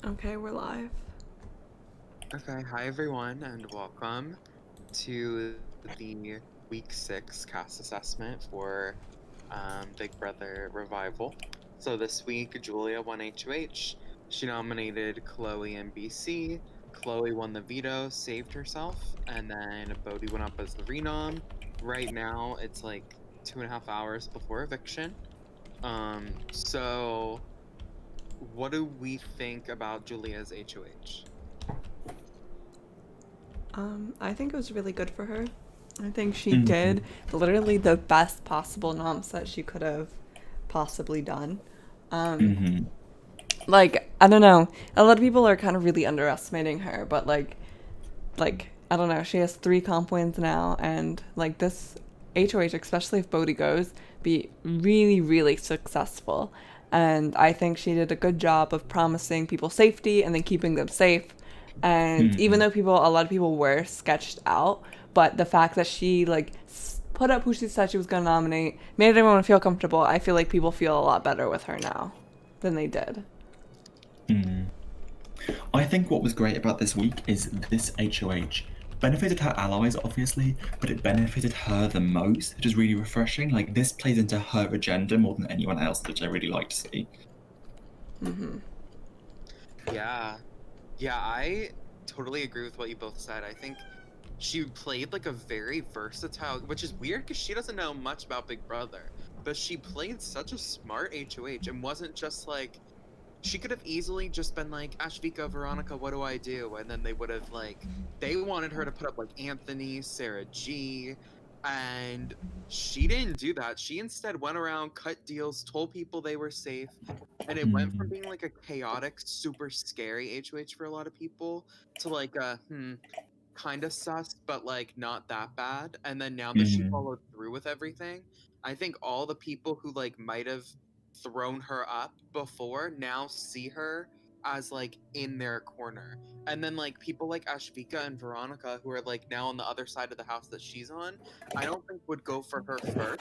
Okay, we're live. Okay, hi everyone, and welcome to the week 6 cast assessment for Big Brother Revival. So this week, Julia won HOH. She nominated Chloe and BC. Chloe won the veto, saved herself, and then Bodhi went up as the renom. Right now, it's like 2.5 hours before eviction. So what do we think about Julia's HOH? I think it was really good for her. I think she Mhm. did literally the best possible noms that she could have possibly done. Um, Mhm. I don't know. A lot of people are kind of really underestimating her, but I don't know. She has 3 comp wins now, and like this HOH, especially if Bodhi goes, be really, really successful. And I think she did a good job of promising people safety and then keeping them safe. And even Mhm. though a lot of people were sketched out, but the fact that she put up who she said she was going to nominate made everyone feel comfortable. I feel like people feel a lot better with her now than they did. Mhm. I think what was great about this week is this HOH benefited her allies, obviously, but it benefited her the most, which is really refreshing. Like, this plays into her agenda more than anyone else, which I really like to see. Yeah. Yeah, I totally agree with what you both said. I think she played like a very versatile, which is weird because she doesn't know much about Big Brother, but she played such a smart HOH and wasn't just like, she could have easily just been like, Ashvika, Veronica, what do I do? And then they would have like, they wanted her to put up like Anthony, Sarah G, and she didn't do that. She instead went around, cut deals, told people they were safe, and it went from Mhm. being like a chaotic, super scary HOH for a lot of people to like a kind of sus, but like not that bad. And then now that she Mhm. followed through with everything, I think all the people who like might have thrown her up before now see her as like in their corner. And then like people like Ashvika and Veronica who are like now on the other side of the house that she's on, I don't think would go for her first.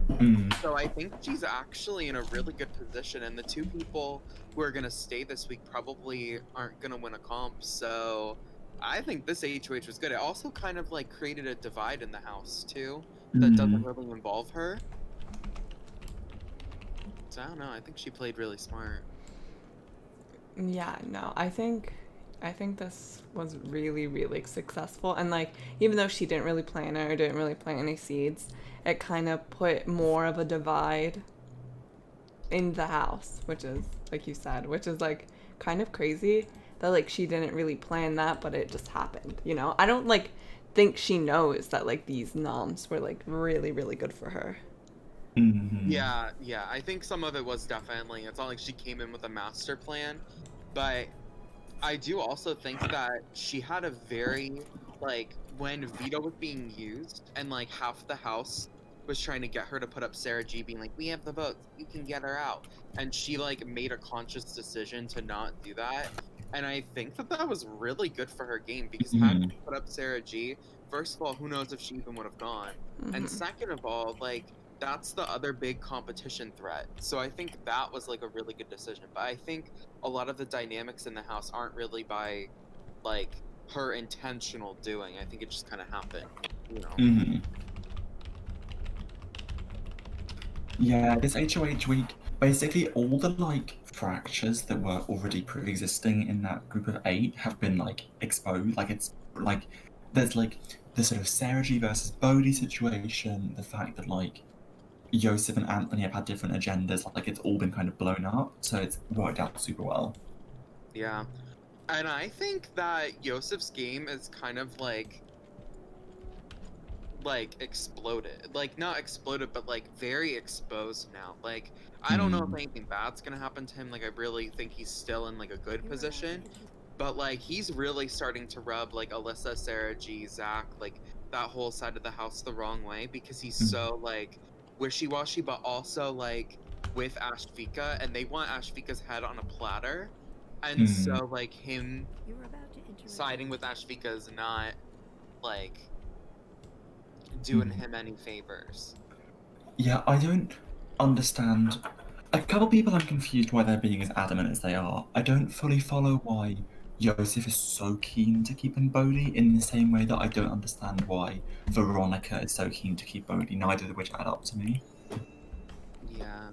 Mhm. So I think she's actually in a really good position, and the two people who are gonna stay this week probably aren't gonna win a comp. So I think this HOH was good. It also kind of like created a divide in the house too that doesn't Mhm. really involve her. So I don't know. I think she played really smart. Yeah, no, I think this was really, really successful. And like, even though she didn't really plan it or didn't really plant any seeds, it kind of put more of a divide in the house, which is like you said, which is like kind of crazy that like she didn't really plan that, but it just happened. I don't like think she knows that like these noms were like really, really good for her. Mhm. Yeah. I think some of it was definitely. It's not like she came in with a master plan, but I do also think that she had a very like when veto was being used and like half the house was trying to get her to put up Sarah G being like, we have the votes, you can get her out. And she like made a conscious decision to not do that. And I think that that was really good for her game because had Mhm. she put up Sarah G, first of all, who knows if she even would have gone. And second of all, like that's the other big competition threat. So I think that was like a really good decision. But I think a lot of the dynamics in the house aren't really by like her intentional doing. I think it just kind of happened, you know. Mhm. Yeah, this HOH week, basically all the like fractures that were already pre-existing in that group of 8 have been like exposed. Like it's like there's like the sort of Sarah G versus Bodhi situation, the fact that like Joseph and Anthony have had different agendas, like it's all been kind of blown up, so it's worked out super well. Yeah. And I think that Yosef's game is kind of like exploded. Like not exploded, but like very exposed now. Like I don't know if Mm. anything bad's gonna happen to him. Like I really think he's still in like a good position. But like he's really starting to rub like Alyssa, Sarah G, Zach, like that whole side of the house the wrong way because he's Mm. so like wishy-washy, but also like with Ashvika, and they want Ashvika's head on a platter. And Mm. so like him siding with Ashvika is not like doing Mm. him any favors. Yeah, I don't understand. A couple people I'm confused why they're being as adamant as they are. I don't fully follow why Yosef is so keen to keep in Bodhi in the same way that I don't understand why Veronica is so keen to keep Bodhi, neither of which add up to me. Yeah.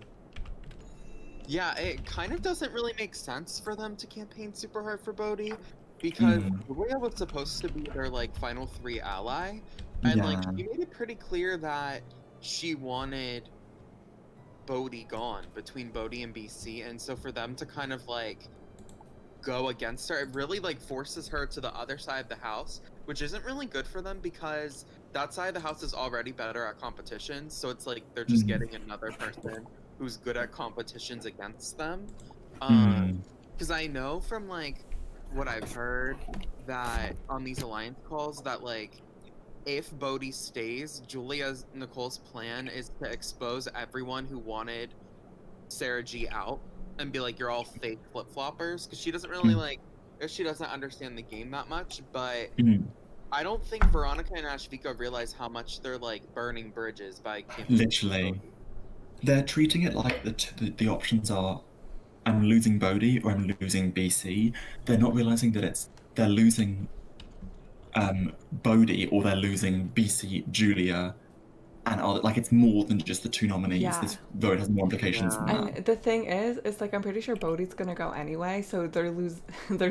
Yeah, it kind of doesn't really make sense for them to campaign super hard for Bodhi because Julia was supposed to be their like final three ally, and like Yeah. she made it pretty clear that she wanted Bodhi gone between Bodhi and BC, and so for them to kind of like go against her, it really like forces her to the other side of the house, which isn't really good for them because that side of the house is already better at competitions, so it's like they're just getting another person who's good at competitions against them. Because I know from like what I've heard that on these alliance calls that like if Bodhi stays, Nicole's plan is to expose everyone who wanted Sarah G out and be like, you're all fake flip floppers, because she doesn't really like, she doesn't understand the game that much. But I don't think Veronica and Ashvika realize how much they're like burning bridges by campaigning. Literally. They're treating it like the options are I'm losing Bodhi or I'm losing BC. They're not realizing that they're losing Bodhi or they're losing BC, Julia, and other, like it's more than just the two nominees. Yeah. This vote has more implications than that. And the thing is like I'm pretty sure Bodhi's gonna go anyway, so they're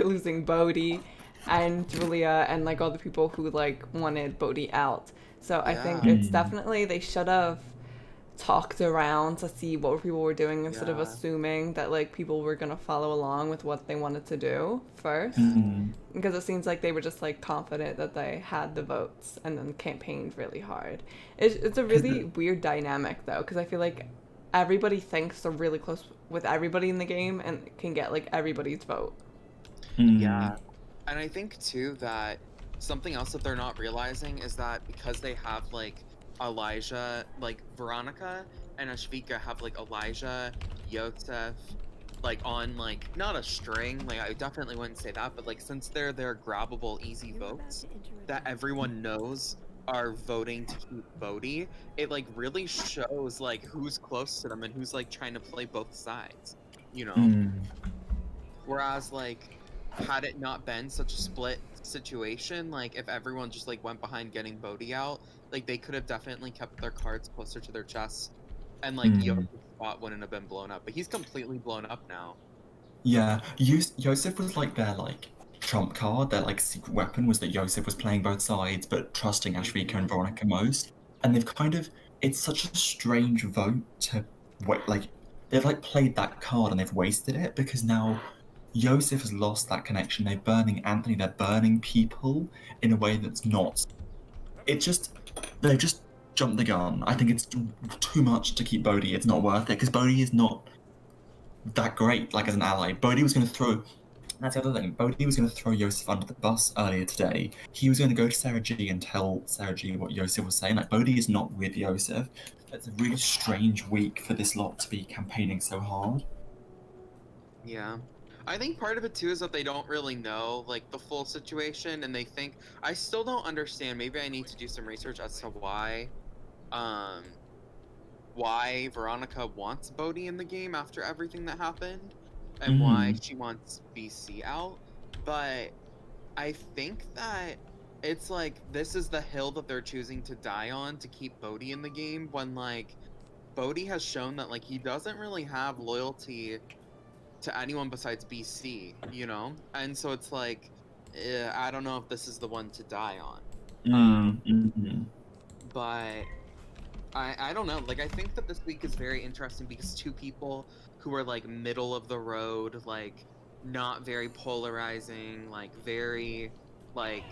losing Bodhi and Julia and like all the people who like wanted Bodhi out. So I think it's definitely they should have talked around to see what people were doing instead of assuming that like people were gonna follow along with what they wanted to do first, because it seems like they were just like confident that they had the votes and then campaigned really hard. It's a really weird dynamic though, because I feel like everybody thinks they're really close with everybody in the game and can get like everybody's vote. Yeah, and I think too that something else that they're not realizing is that because they have like Elijah, like Veronica and Ashvika have like Elijah, Yosef, like on like not a string, like I definitely wouldn't say that, but like since they're grabbable easy votes that everyone knows are voting to keep Bodhi, it like really shows like who's close to them and who's like trying to play both sides, you know? Whereas like had it not been such a split situation, like if everyone just like went behind getting Bodhi out, like they could have definitely kept their cards closer to their chests, and like Yosef's spot wouldn't have been blown up. But he's completely blown up now. Yeah, Yosef was like their like trump card. Their like secret weapon was that Yosef was playing both sides, but trusting Ashvika and Veronica most. And they've kind of it's such a strange vote to like they've like played that card and they've wasted it because now Yosef has lost that connection. They're burning Anthony. They're burning people in a way that's not. They've just jumped the gun. I think it's too much to keep Bodhi. It's not worth it because Bodhi is not that great. Like as an ally, Bodhi was going to throw. That's the other thing. Bodhi was going to throw Yosef under the bus earlier today. He was going to go to Sarah G and tell Sarah G what Yosef was saying. Like Bodhi is not with Yosef. It's a really strange week for this lot to be campaigning so hard. Yeah. I think part of it too is that they don't really know like the full situation and they think I still don't understand. Maybe I need to do some research as to why Veronica wants Bodhi in the game after everything that happened and why she wants BC out. But I think that it's like this is the hill that they're choosing to die on to keep Bodhi in the game when like Bodhi has shown that like he doesn't really have loyalty to anyone besides BC, you know? And so it's like, I don't know if this is the one to die on. But I don't know. Like, I think that this week is very interesting because two people who are like middle of the road, like not very polarizing, like very, like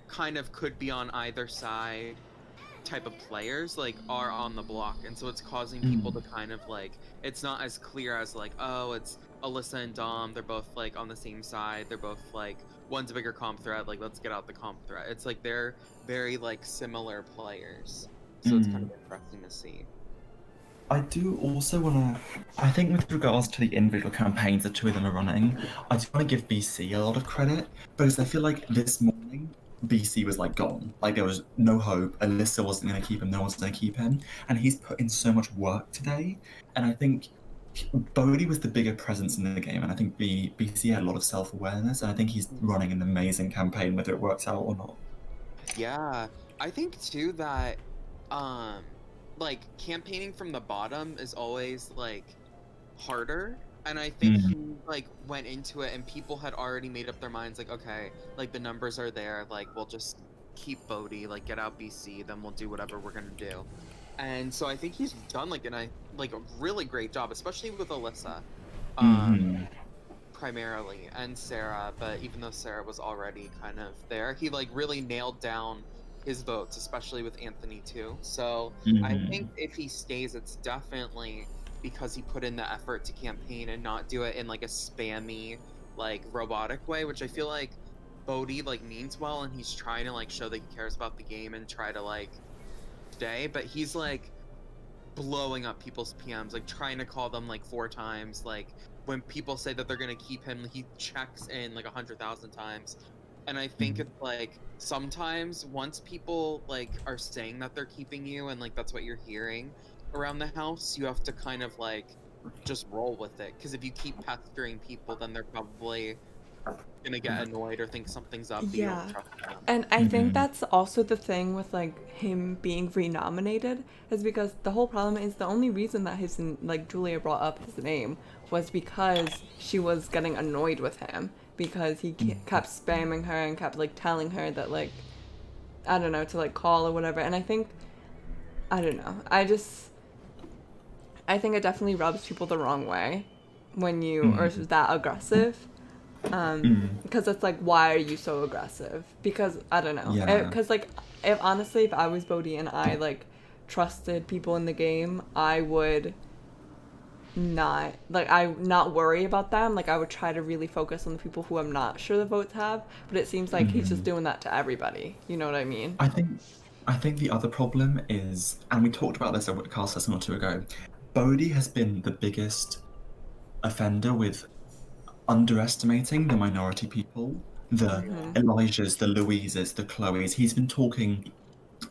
kind of could be on either side type of players like are on the block, and so it's causing people to kind of like it's not as clear as like, oh, it's Alyssa and Dom, they're both like on the same side, they're both like one's a bigger comp threat, like let's get out the comp threat. It's like they're very like similar players, so it's kind of interesting to see. I do also want to, I think with regards to the individual campaigns the two of them are running, I do want to give BC a lot of credit because I feel like this morning BC was like gone. Like there was no hope. Alyssa wasn't going to keep him. No one's going to keep him. And he's put in so much work today. And I think Bodhi was the bigger presence in the game, and I think BC had a lot of self-awareness, and I think he's running an amazing campaign, whether it works out or not. Yeah, I think too that, um, like campaigning from the bottom is always like harder, and I think Mm. he like went into it, and people had already made up their minds, like, okay, like the numbers are there, like we'll just keep Bodhi, like get out BC, then we'll do whatever we're gonna do, and so I think he's done like a really great job, especially with Alyssa. Mhm. Primarily, and Sarah, but even though Sarah was already kind of there, he like really nailed down his votes, especially with Anthony too. So I Mhm. think if he stays, it's definitely because he put in the effort to campaign and not do it in like a spammy, like robotic way, which I feel like Bodhi like means well, and he's trying to like show that he cares about the game and try to like stay, but he's like blowing up people's PMs, like trying to call them like 4 times. Like when people say that they're gonna keep him, he checks in like 100,000 times. And I think it's like sometimes once people like are saying that they're keeping you and like that's what you're hearing around the house, you have to kind of like just roll with it. Because if you keep pestering people, then they're probably gonna get annoyed or think something's up, but you don't Yeah. trust them. And I think Mhm. that's also the thing with like him being renominated is because the whole problem is the only reason that like Julia brought up his name was because she was getting annoyed with him because he kept spamming her and kept like telling her that like I don't know to like call or whatever. And I think I don't know. I think it definitely rubs people the wrong way when you are Mhm. that aggressive. Mm. Because it's like, why are you so aggressive? Because I don't know. Yeah. Because like, if honestly, if I was Bodhi and I like trusted people in the game, I would not worry about them. Like I would try to really focus on the people who I'm not sure the votes have. But it seems like he's just Mhm. doing that to everybody. You know what I mean? I think I think the other problem is, and we talked about this a cast lesson or two ago, Bodhi has been the biggest offender with underestimating the minority people, the Mm-hmm. Elijahs, the Louises, the Chloes. He's been talking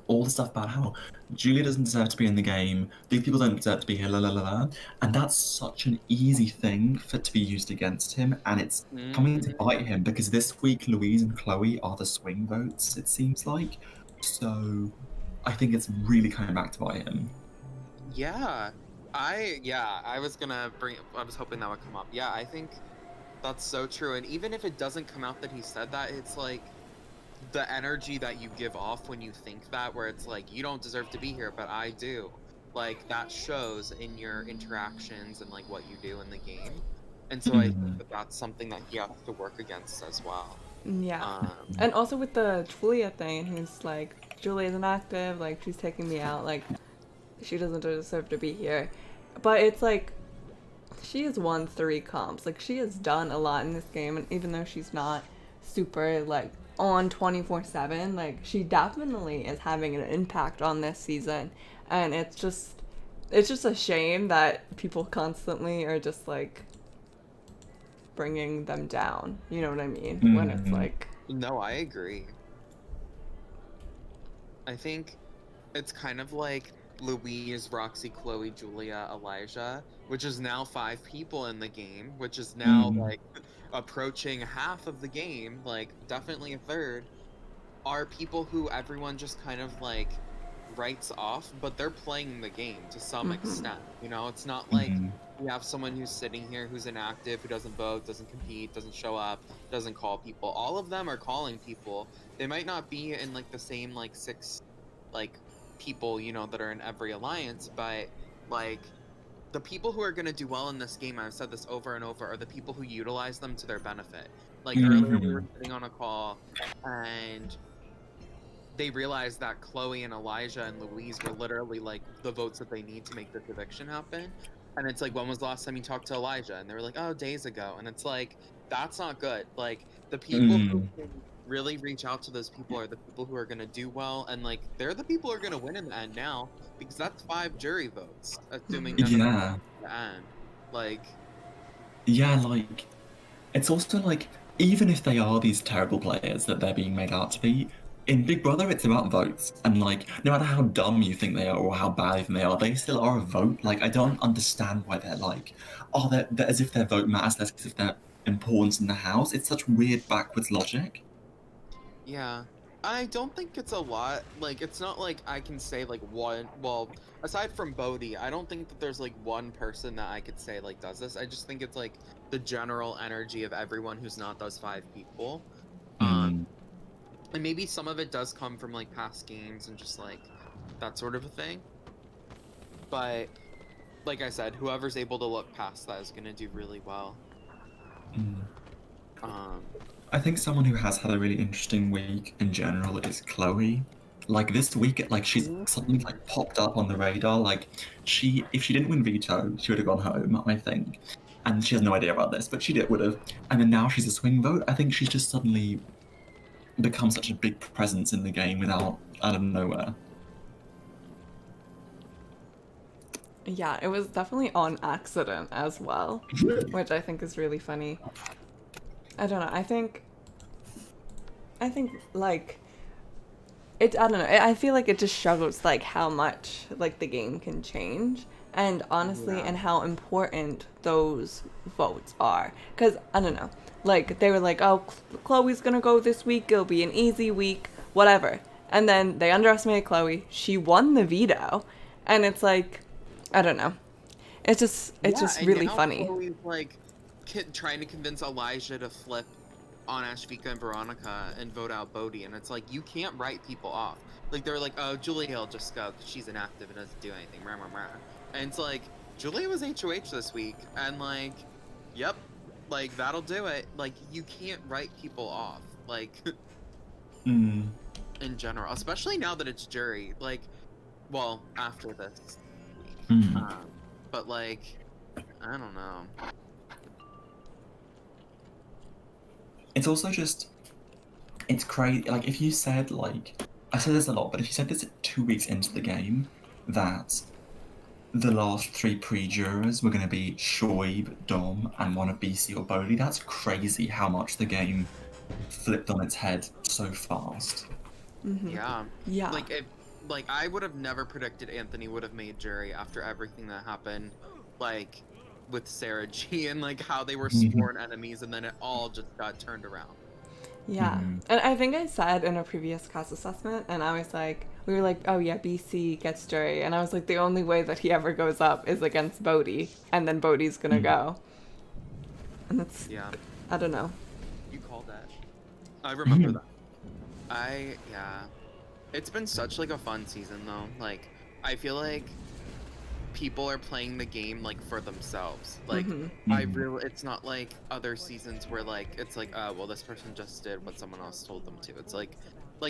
all the stuff about how Julia doesn't deserve to be in the game, these people don't deserve to be here, la la la la. And that's such an easy thing for to be used against him, and it's coming to Mhm. bite him because this week Louise and Chloe are the swing votes, it seems like. So I think it's really coming back to bite him. Yeah. I was gonna bring I was hoping that would come up. Yeah, I think that's so true. And even if it doesn't come out that he said that, it's like the energy that you give off when you think that, where it's like, you don't deserve to be here, but I do. Like that shows in your interactions and like what you do in the game. And so I think Mm. that that's something that he has to work against as well. Yeah. Um, And also with the Julia thing, he's like, Julia's inactive, like she's taking me out, like she doesn't deserve to be here. But it's like she has won 3 comps. Like she has done a lot in this game, and even though she's not super like on 24/7, like she definitely is having an impact on this season, and it's just a shame that people constantly are just like bringing them down. You know what I mean? When it's Mm. like no, I agree. I think it's kind of like Louise, Roxy, Chloe, Julia, Elijah, which is now 5 people in the game, which is now Mm. like approaching half of the game, like definitely a third, are people who everyone just kind of like writes off, but they're playing the game to some extent. You know, it's not like Mm. we have someone who's sitting here who's inactive, who doesn't vote, doesn't compete, doesn't show up, doesn't call people. All of them are calling people. They might not be in like the same like 6 like people, you know, that are in every alliance, but like the people who are going to do well in this game, I've said this over and over, are the people who utilize them to their benefit. Like earlier we were Mhm. sitting on a call and they realized that Chloe and Elijah and Louise were literally like the votes that they need to make this eviction happen. And it's like, when was the last time you talked to Elijah? And they were like, oh, days ago. And it's like, that's not good. Like, the people who Mm. can really reach out to those people are the people who are going to do well. And like, they're the people who are going to win in the end now, because that's 5 jury votes, assuming none of them Yeah. at the end. Like, Yeah, it's also like, even if they are these terrible players that they're being made out to be, in Big Brother, it's about votes, and like, no matter how dumb you think they are or how bad you think they are, they still are a vote. Like, I don't understand why they're like, oh, they're as if their vote matters less as if they're important in the house. It's such weird backwards logic. Yeah. I don't think it's a lot. Like, it's not like I can say, like, one. Well, aside from Bodhi, I don't think that there's, like, one person that I could say, like, does this. I just think it's, like, the general energy of everyone who's not those 5 people. Mm. And maybe some of it does come from, like, past games and just, like, that sort of a thing. But, like I said, whoever's able to look past that is going to do really well. Mm. Um, I think someone who has had a really interesting week in general is Chloe. Like this week, like she's suddenly like popped up on the radar. Like if she didn't win veto, she would have gone home, I think. And she has no idea about this, but she would have. And then now she's a swing vote. I think she's just suddenly become such a big presence in the game out of nowhere. Yeah, it was definitely on accident as well, which I think is really funny. I don't know. I think like it. I don't know. I feel like it just shows like how much like the game can change, and honestly, Yeah. and how important those votes are. Cause I don't know. Like they were like, oh, Chloe's gonna go this week. It'll be an easy week, whatever. And then they underestimated Chloe. She won the veto, and it's like, I don't know. It's just and really now funny. Chloe's, like, trying to convince Elijah to flip on Ashvika and Veronica and vote out Bodhi, and it's like, you can't write people off. Like, they're like, oh, Julia will just go because she's inactive and doesn't do anything. Rah, rah, rah. And it's like, Julia was HOH this week, and like, yep, like, that'll do it. Like, you can't write people off. Like, Mm. in general, especially now that it's jury. Like, well, after this week. Mm. But like, I don't know. It's also just, it's crazy. Like, if you said, like, I say this a lot, but if you said this 2 weeks into the game, that the last 3 pre-jurors were going to be Shoaib, Dom, and one of BC or Bodhi, that's crazy how much the game flipped on its head so fast. Yeah. Yeah. Like I would have never predicted Anthony would have made jury after everything that happened, like with Sarah G and like how they were sworn enemies, and then it all just got turned around. Yeah. And I think I said in a previous class assessment, and I was like, we were like, oh yeah, BC gets jury. And I was like, the only way that he ever goes up is against Bodhi, and then Bodhi's gonna go. And that's, Yeah. I don't know. You called that. I remember that. Yeah. It's been such like a fun season though. Like I feel like people are playing the game like for themselves. Like it's not like other seasons where like it's like, well, this person just did what someone else told them to. It's like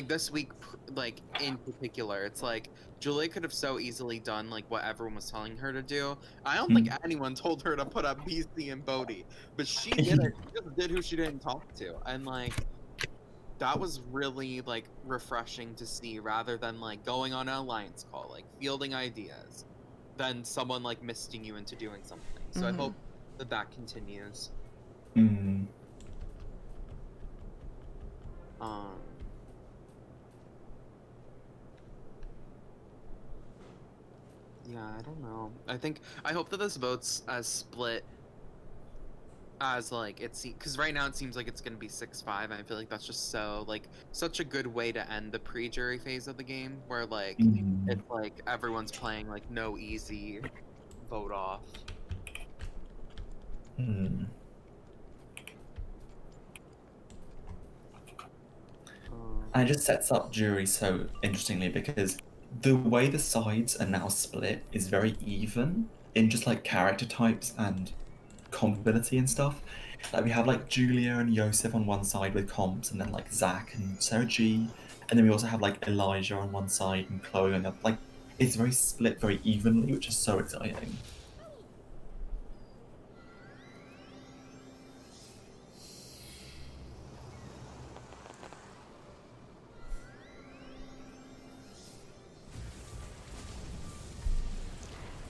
this week, like in particular, it's like Julia could have so easily done like what everyone was telling her to do. I don't think anyone told her to put up BC and Bodhi, but she did it. She just did who she didn't talk to, and like that was really like refreshing to see, rather than like going on an alliance call, like fielding ideas, than someone like misting you into doing something. So I hope that continues. Yeah, I don't know. I hope that this vote's as split as like because right now it seems like it's gonna be 6-5, and I feel like that's just so like such a good way to end the pre-jury phase of the game, where like it's like everyone's playing like no easy vote off. And it just sets up jury so interestingly, because the way the sides are now split is very even in just like character types and compatibility and stuff. Like we have like Julia and Yosef on one side with comps, and then like Zach and Sarah G, and then we also have like Elijah on one side and Chloe on the other. Like it's very split very evenly, which is so exciting.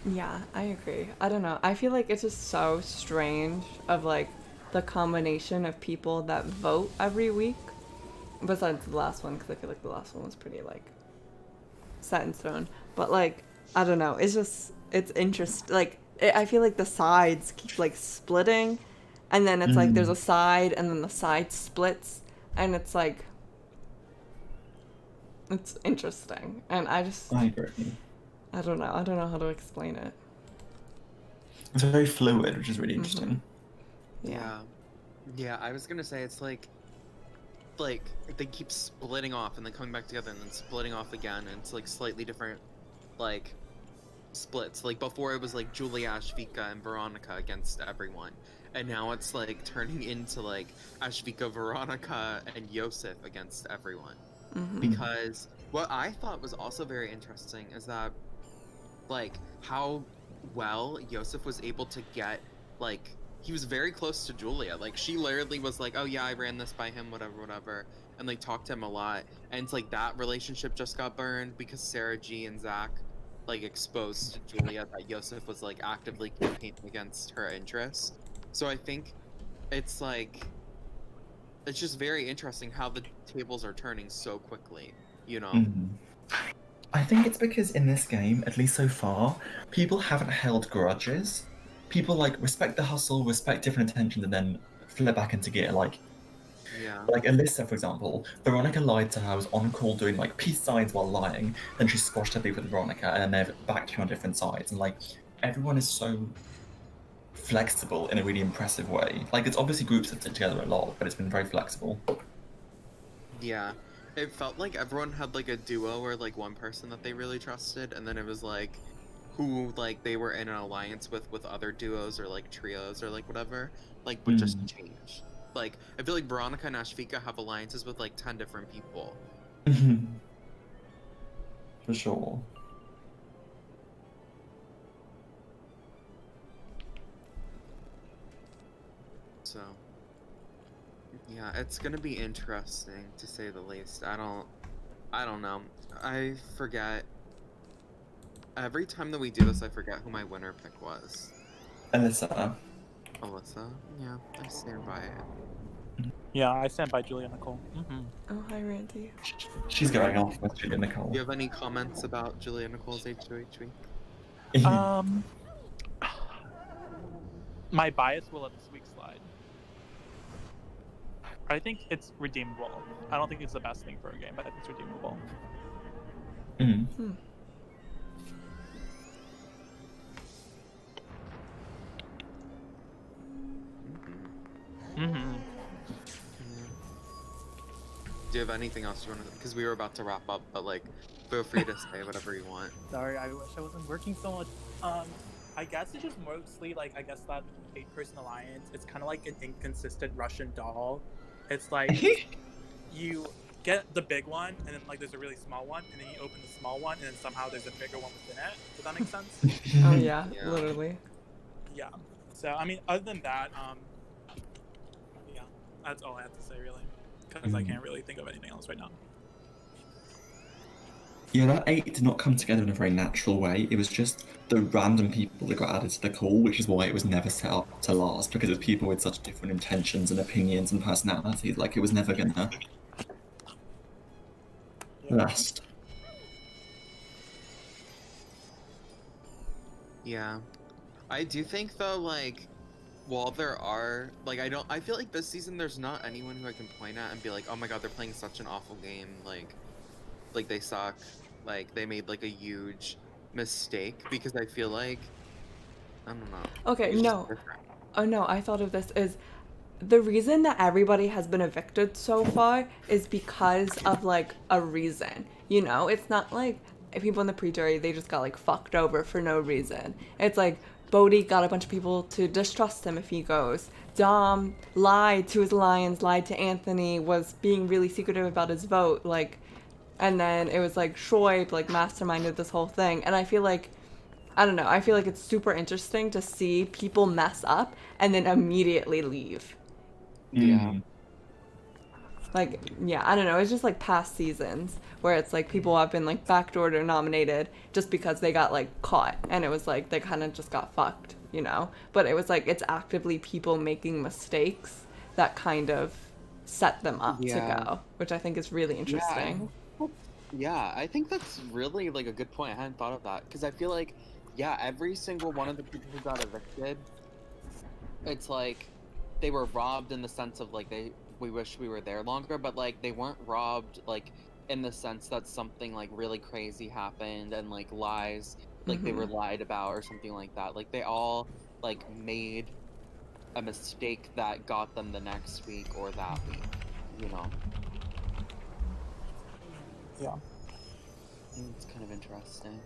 Yeah, I agree. I don't know. I feel like it's just so strange of like the combination of people that vote every week. besides the last one, because I feel like the last one was pretty like set in stone. But like, I don't know. It's interesting. Like, I feel like the sides keep like splitting, and then it's like there's a side, and then the side splits, and it's like it's interesting. And I agree. I don't know. I don't know how to explain it. It's very fluid, which is really interesting. Yeah. Yeah, I was gonna say it's like they keep splitting off and then coming back together and then splitting off again, and it's like slightly different like splits. Like before it was like Julia, Ashvika, and Veronica against everyone, and now it's like turning into like Ashvika, Veronica, and Yosef against everyone. Because what I thought was also very interesting is that like how well Yosef was able to get, like, he was very close to Julia. Like, she literally was like, oh yeah, I ran this by him, whatever, and like talked to him a lot. And it's like that relationship just got burned because Sarah G and Zach like exposed to Julia that Yosef was like actively campaigning against her interests. So I think it's like, it's just very interesting how the tables are turning so quickly, you know? I think it's because in this game, at least so far, people haven't held grudges. People like respect the hustle, respect different intentions, and then flip back into gear. Like Alyssa, for example, Veronica lied to her. I was on call doing like peace signs while lying. Then she squashed her beef with Veronica, and then they're back to on different sides. And like everyone is so flexible in a really impressive way. Like it's obviously groups that stick together a lot, but it's been very flexible. Yeah. It felt like everyone had like a duo or like one person that they really trusted, and then it was like who like they were in an alliance with other duos or like trios or like whatever, like would just change. Like I feel like Veronica and Ashvika have alliances with like 10 different people. For sure. So yeah, it's gonna be interesting to say the least. I don't know. I forget. Every time that we do this, I forget who my winner pick was. Alyssa. Alyssa? Yeah, I stand by it. Yeah, I stand by Julia Nicole. Oh, hi, Randy. She's going off with Julia Nicole. Do you have any comments about Julia Nicole's H2H week? My bias will let this week slide. I think it's redeemable. I don't think it's the best thing for a game, but I think it's redeemable. Do you have anything else you want to? Because we were about to wrap up, but like, feel free to say whatever you want. Sorry, I wish I wasn't working so much. I guess it's just mostly like, I guess that 8-person alliance, it's kind of like an inconsistent Russian doll. It's like you get the big one, and then like there's a really small one, and then you open the small one, and then somehow there's a bigger one within it. Does that make sense? Oh yeah, literally. Yeah. So I mean, other than that, yeah, that's all I have to say really, because I can't really think of anything else right now. Yeah, that 8 did not come together in a very natural way. It was just the random people that got added to the call, which is why it was never set up to last, because it was people with such different intentions and opinions and personalities. Like, it was never gonna last. Yeah. I do think though, like, while there are, like, I feel like this season there's not anyone who I can point at and be like, oh my god, they're playing such an awful game, like they suck, like they made like a huge mistake, because I feel like, I don't know. Okay, it's just no. different. Oh no, I thought of this as the reason that everybody has been evicted so far is because of like a reason. You know, it's not like people in the pre-jury, they just got like fucked over for no reason. It's like Bodhi got a bunch of people to distrust him if he goes. Dom lied to his alliance, lied to Anthony, was being really secretive about his vote, like, and then it was like Shoaib like masterminded this whole thing. And I feel like, I don't know, I feel like it's super interesting to see people mess up and then immediately leave. Yeah. Like, yeah, I don't know, it's just like past seasons where it's like people have been like backdoored or nominated just because they got like caught, and it was like they kind of just got fucked, you know? But it was like it's actively people making mistakes that kind of set them up to Yeah. go, which I think is really interesting. Yeah, I think that's really like a good point. I hadn't thought of that because I feel like, yeah, every single one of the people who got evicted, it's like they were robbed in the sense of like we wish we were there longer, but like they weren't robbed like in the sense that something like really crazy happened and like lies, like they were lied about or something like that. Like they all like made a mistake that got them the next week or that week, you know. Yeah. It's kind of interesting.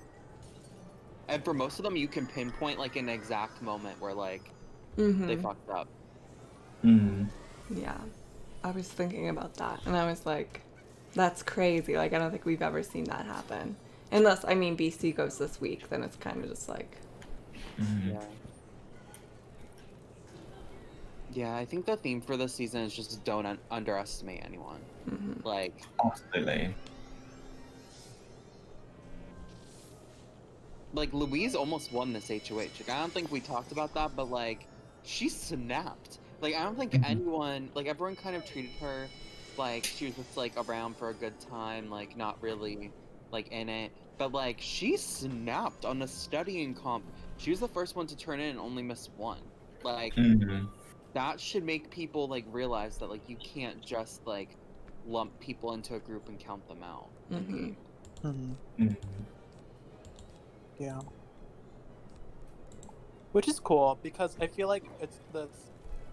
And for most of them, you can pinpoint like an exact moment where like they fucked up. Mm. Yeah. I was thinking about that, and I was like, that's crazy. Like, I don't think we've ever seen that happen. Unless, I mean, BC goes this week, then it's kind of just like, Mm. Yeah. Yeah, I think the theme for this season is just don't underestimate anyone. Like, Absolutely. Louise almost won this HOH. Like, I don't think we talked about that, but like, she snapped. Like, I don't think anyone, like, everyone kind of treated her like she was just like around for a good time, like not really like in it. But like, she snapped on the studying comp. She was the first one to turn in and only miss one. Like, Mm. that should make people like realize that like you can't just like lump people into a group and count them out. Mm. Yeah. Which is cool because I feel like it's this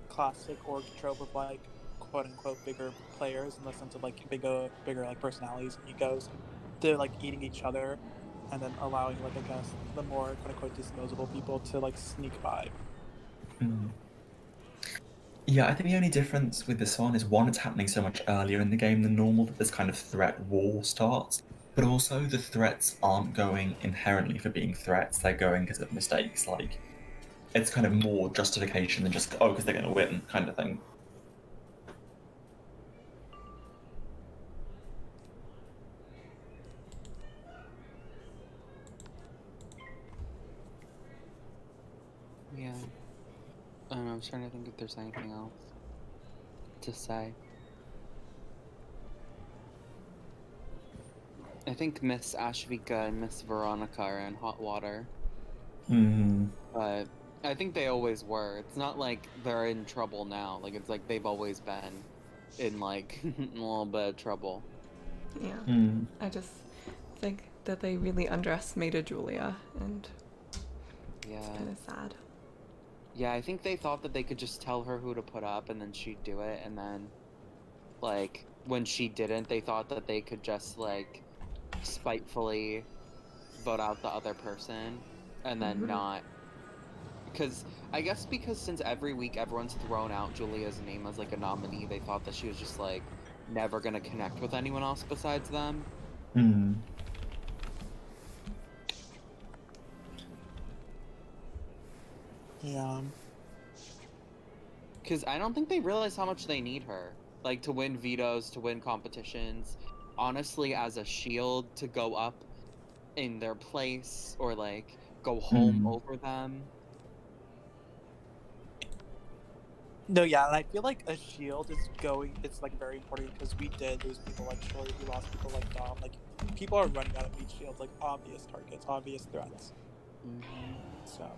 classic org trope of like quote unquote bigger players in the sense of like bigger like personalities and egos. They're like eating each other and then allowing like I guess the more quote unquote disposable people to like sneak by. Mm. Yeah, I think the only difference with this one is one, it's happening so much earlier in the game than normal that this kind of threat war starts. But also, the threats aren't going inherently for being threats, they're going because of mistakes. Like, it's kind of more justification than just, oh, because they're going to win, kind of thing. Yeah. I don't know, I was trying to think if there's anything else to say. I think Miss Ashvika and Miss Veronica are in hot water. Mm. But I think they always were. It's not like they're in trouble now. Like, it's like they've always been in, like, a little bit of trouble. yeah. Mm. I just think that they really underestimated Julia, and Yeah. it's kind of sad. Yeah, I think they thought that they could just tell her who to put up and then she'd do it. And then, like, when she didn't, they thought that they could just, like, spitefully vote out the other person and then not. Because I guess because since every week everyone's thrown out Julia's name as like a nominee, they thought that she was just like never gonna connect with anyone else besides them. Mm. Yeah. Because I don't think they realize how much they need her, like to win vetoes, to win competitions, honestly as a shield to go up in their place or like go home over them. No, yeah, and I feel like a shield is it's like very important because we did lose people like Shorty, we lost people like Dom. Like, people are running out of these shields, like obvious targets, obvious threats. So.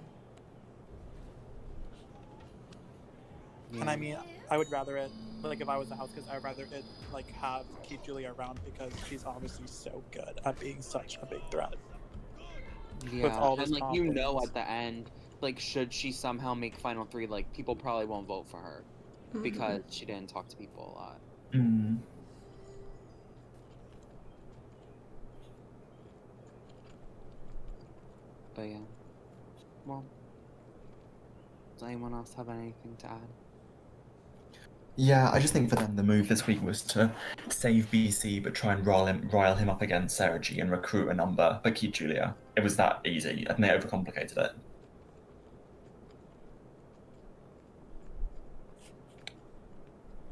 Yeah. And I mean, I would rather it, like if I was a house, because I'd rather it like keep Julia around because she's obviously so good at being such a big threat. Yeah, With all this and like you know confidence. at the end, like should she somehow make final three, like people probably won't vote for her because she didn't talk to people a lot. Mm. But yeah. Well, does anyone else have anything to add? Yeah, I just think for them the move this week was to save BC but try and rile him up against Sarah G and recruit a number but keep Julia. It was that easy, and they overcomplicated it.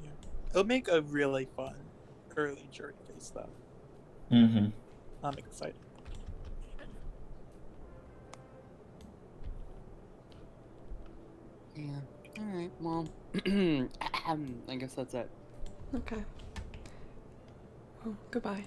Yeah. It'll make a really fun early jury phase though. Mm-hmm. I'm excited. Yeah. Alright, well I guess that's it. Okay. Well, goodbye.